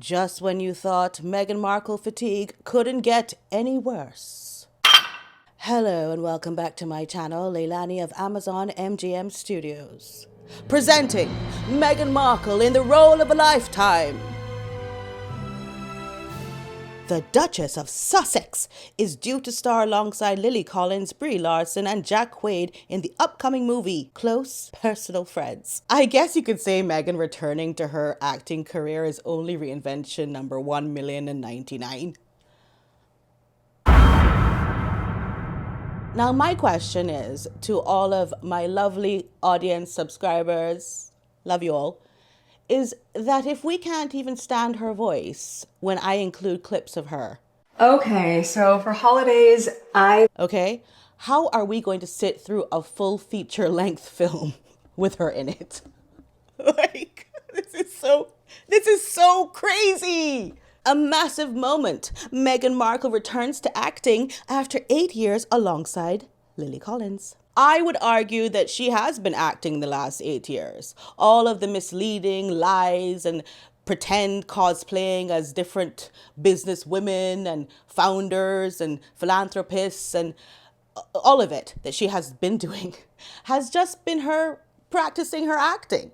Just when you thought Meghan Markle fatigue couldn't get any worse. Hello and welcome back to my channel, Leilani of Amazon MGM Studios. Presenting Meghan Markle in the role of a lifetime. The Duchess of Sussex is due to star alongside Lily Collins, Brie Larson, and Jack Quaid in the upcoming movie, Close Personal Friends. I guess you could say Meghan returning to her acting career is only reinvention number 1,099. Now, my question is to all of my lovely audience subscribers, love you all, is that if we can't even stand her voice when I include clips of her. Okay, so for holidays, Okay, how are we going to sit through a full feature-length film with her in it? Like, this is so crazy. A massive moment. Meghan Markle returns to acting after 8 years alongside Lily Collins. I would argue that she has been acting the last 8 years. All of the misleading lies and pretend cosplaying as different business women and founders and philanthropists and all of it that she has been doing has just been her practicing her acting,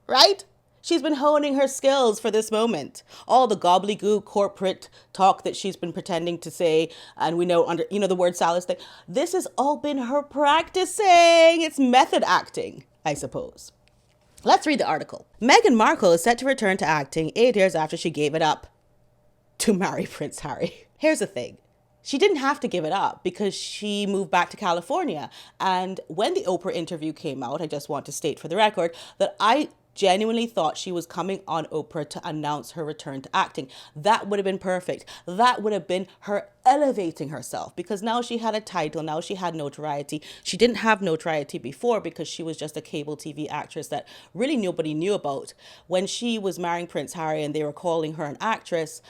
right? She's been honing her skills for this moment. All the gobbledygook corporate talk that she's been pretending to say, and we know the word salad thing. This has all been her practicing. It's method acting, I suppose. Let's read the article. Meghan Markle is set to return to acting 8 years after she gave it up to marry Prince Harry. Here's the thing. She didn't have to give it up because she moved back to California. And when the Oprah interview came out, I just want to state for the record that I genuinely thought she was coming on Oprah to announce her return to acting. That would have been perfect. That would have been her elevating herself because now she had a title. Now she had notoriety. She didn't have notoriety before because she was just a cable TV actress that really nobody knew about. When she was marrying Prince Harry and they were calling her an actress,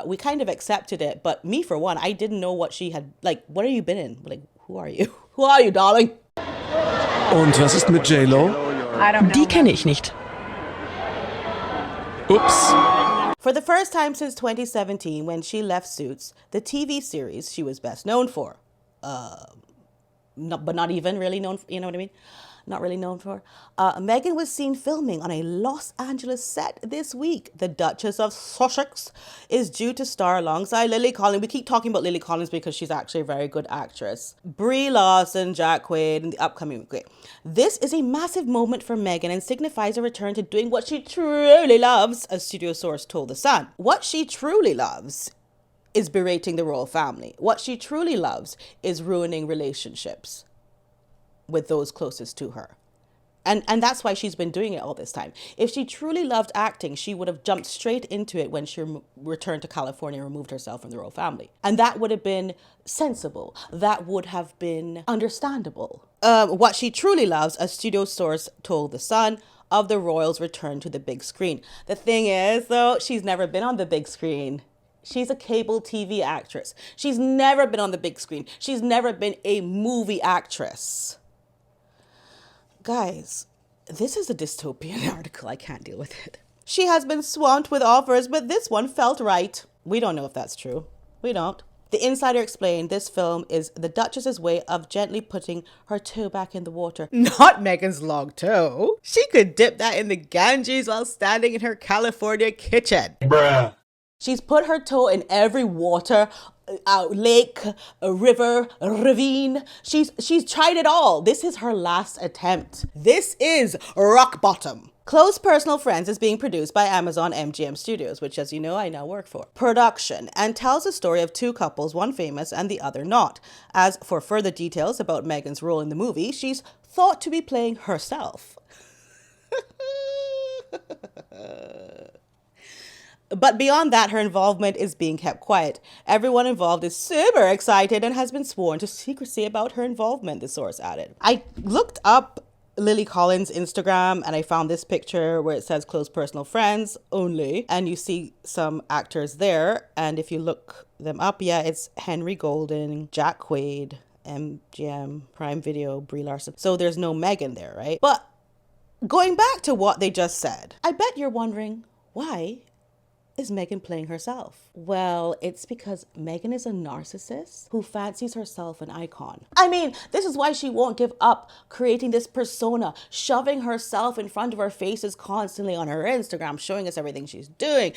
we kind of accepted it. But me, for one, I didn't know what she had, like, what have you been in? Like, who are you? Who are you, darling? Und was ist mit J-Lo? Die kenne ich nicht. Oops. For the first time since 2017, when she left Suits, the TV series she was best known for, but not even really known, you know what I mean? Not really known for. Meghan was seen filming on a Los Angeles set this week. The Duchess of Sussex is due to star alongside Lily Collins. We keep talking about Lily Collins because she's actually a very good actress. Brie Larson, Jack Quaid, in the upcoming movie. This is a massive moment for Meghan and signifies a return to doing what she truly loves, a studio source told The Sun. What she truly loves is berating the royal family. What she truly loves is ruining relationships with those closest to her. And that's why she's been doing it all this time. If she truly loved acting, she would have jumped straight into it when she returned to California and removed herself from the royal family. And that would have been sensible. That would have been understandable. What she truly loves, a studio source told The Sun, of the royals' return to the big screen. The thing is, though, she's never been on the big screen. She's a cable TV actress. She's never been on the big screen. She's never been a movie actress. Guys, this is a dystopian article. I can't deal with it. She has been swamped with offers, but this one felt right. We don't know if that's true. We don't. The insider explained this film is the Duchess's way of gently putting her toe back in the water. Not Meghan's long toe. She could dip that in the Ganges while standing in her California kitchen. Bruh. She's put her toe in every water, lake, a river, a ravine. She's tried it all. This is her last attempt. This is rock bottom. Close Personal Friends is being produced by Amazon MGM Studios, which, as you know, I now work for. Production, and tells the story of two couples, one famous and the other not. As for further details about Meghan's role in the movie, she's thought to be playing herself. But beyond that, her involvement is being kept quiet. Everyone involved is super excited and has been sworn to secrecy about her involvement, the source added. I looked up Lily Collins' Instagram and I found this picture where it says Close Personal Friends only. And you see some actors there. And if you look them up, yeah, it's Henry Golden, Jack Quaid, MGM, Prime Video, Brie Larson. So there's no Meghan there, right? But going back to what they just said, I bet you're wondering, why is Meghan playing herself? Well, it's because Meghan is a narcissist who fancies herself an icon. I mean, this is why she won't give up creating this persona, shoving herself in front of our faces constantly on her Instagram, showing us everything she's doing.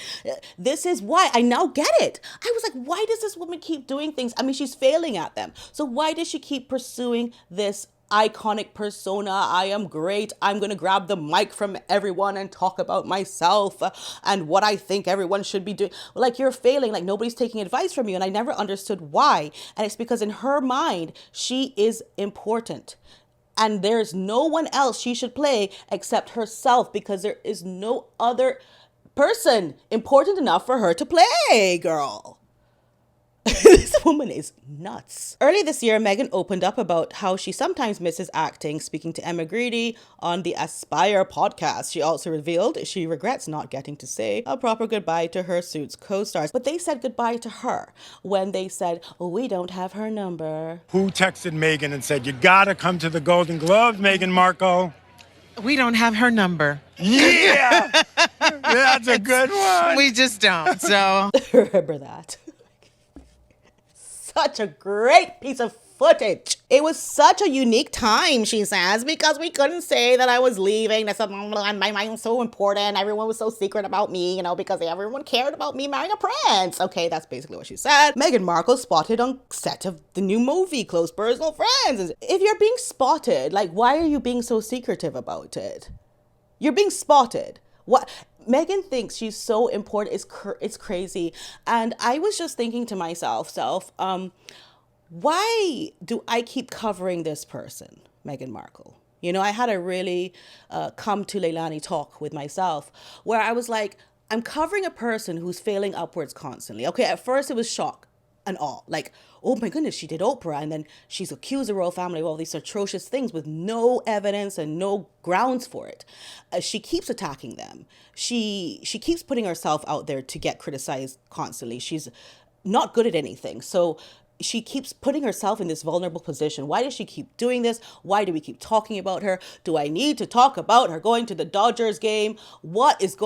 This is why I now get it. I was like, why does this woman keep doing things? I mean, she's failing at them. So why does she keep pursuing this iconic persona? I am great. I'm going to grab the mic from everyone and talk about myself and what I think everyone should be doing. Like, you're failing. Like, nobody's taking advice from you. And I never understood why. And it's because in her mind, she is important. And there's no one else she should play except herself, because there is no other person important enough for her to play, girl. This woman is nuts. Early this year, Meghan opened up about how she sometimes misses acting, speaking to Emma Grady on the Aspire podcast. She also revealed she regrets not getting to say a proper goodbye to her Suits co-stars. But they said goodbye to her when they said, oh, we don't have her number. Who texted Meghan and said, you gotta come to the Golden Globes, Meghan Markle? We don't have her number. Yeah! That's a good one. We just don't, so. Remember that. Such a great piece of footage. It was such a unique time, she says, because we couldn't say that I was leaving. That's my mind was so important. Everyone was so secret about me, you know, because everyone cared about me marrying a prince. Okay, that's basically what she said. Meghan Markle spotted on set of the new movie, Close Personal Friends. If you're being spotted, like, why are you being so secretive about it? You're being spotted. What? Meghan thinks she's so important. It's crazy. And I was just thinking to myself, why do I keep covering this person, Meghan Markle? You know, I had a really come to Leilani talk with myself where I was like, I'm covering a person who's failing upwards constantly. Okay, at first it was shock and awe. Like, oh my goodness, she did Oprah, and then she's accused the royal family of all these atrocious things with no evidence and no grounds for it. She keeps attacking them. She keeps putting herself out there to get criticized constantly. She's not good at anything. So she keeps putting herself in this vulnerable position. Why does she keep doing this? Why do we keep talking about her? Do I need to talk about her going to the Dodgers game? What is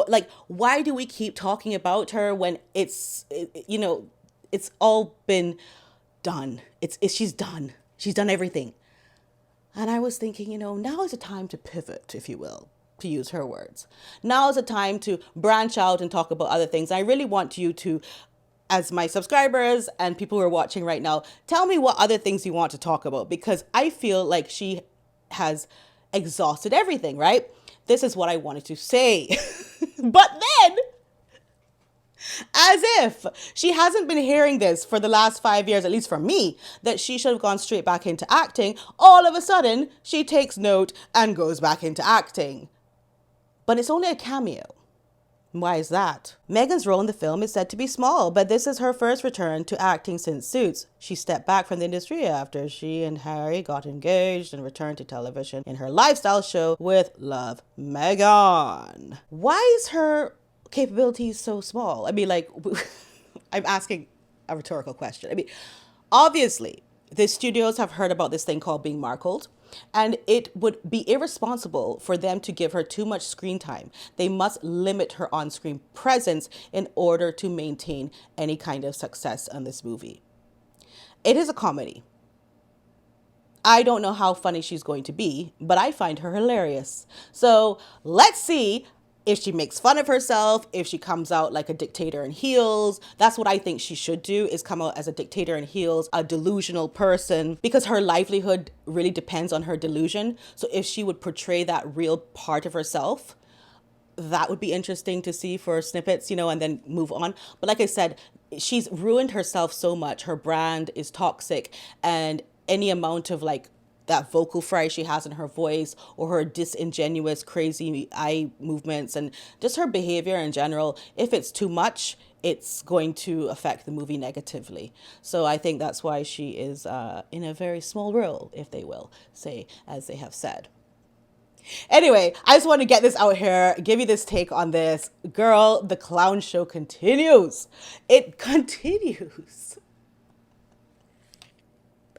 why do we keep talking about her when it's all been done. She's done. She's done everything. And I was thinking, now is the time to pivot, if you will, to use her words. Now is the time to branch out and talk about other things. I really want you to, as my subscribers and people who are watching right now, tell me what other things you want to talk about, because I feel like she has exhausted everything, right? This is what I wanted to say. But then, as if she hasn't been hearing this for the last 5 years, at least from me, that she should have gone straight back into acting, all of a sudden, she takes note and goes back into acting. But it's only a cameo. Why is that? Meghan's role in the film is said to be small, but this is her first return to acting since Suits. She stepped back from the industry after she and Harry got engaged and returned to television in her lifestyle show with Love, Meghan. Why is her capabilities so small? I mean, I'm asking a rhetorical question. I mean, obviously, the studios have heard about this thing called being Markled, and it would be irresponsible for them to give her too much screen time. They must limit her on-screen presence in order to maintain any kind of success on this movie. It is a comedy. I don't know how funny she's going to be, but I find her hilarious. So let's see if she makes fun of herself, if she comes out like a dictator in heels. That's what I think she should do, is come out as a dictator in heels, a delusional person, because her livelihood really depends on her delusion. So if she would portray that real part of herself, that would be interesting to see for snippets, and then move on. But like I said, she's ruined herself so much. Her brand is toxic, and any amount of that vocal fry she has in her voice, or her disingenuous, crazy eye movements, and just her behavior in general, if it's too much, it's going to affect the movie negatively. So I think that's why she is in a very small role, if they will say, as they have said. Anyway, I just want to get this out here, give you this take on this. Girl, the clown show continues. It continues.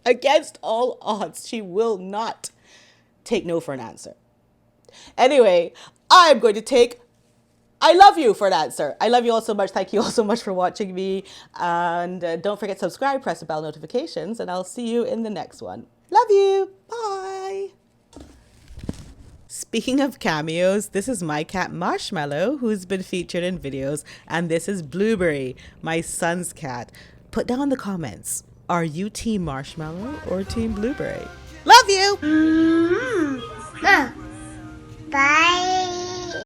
Against all odds, she will not take no for an answer. Anyway, I'm going to take I love you for that, sir. I love you all so much. Thank you all so much for watching me. And don't forget to subscribe, press the bell notifications, and I'll see you in the next one. Love you. Bye. Speaking of cameos, this is my cat Marshmallow, who's been featured in videos, and this is Blueberry, my son's cat. Put down in the comments, are you Team Marshmallow or Team Blueberry? Love you! Bye.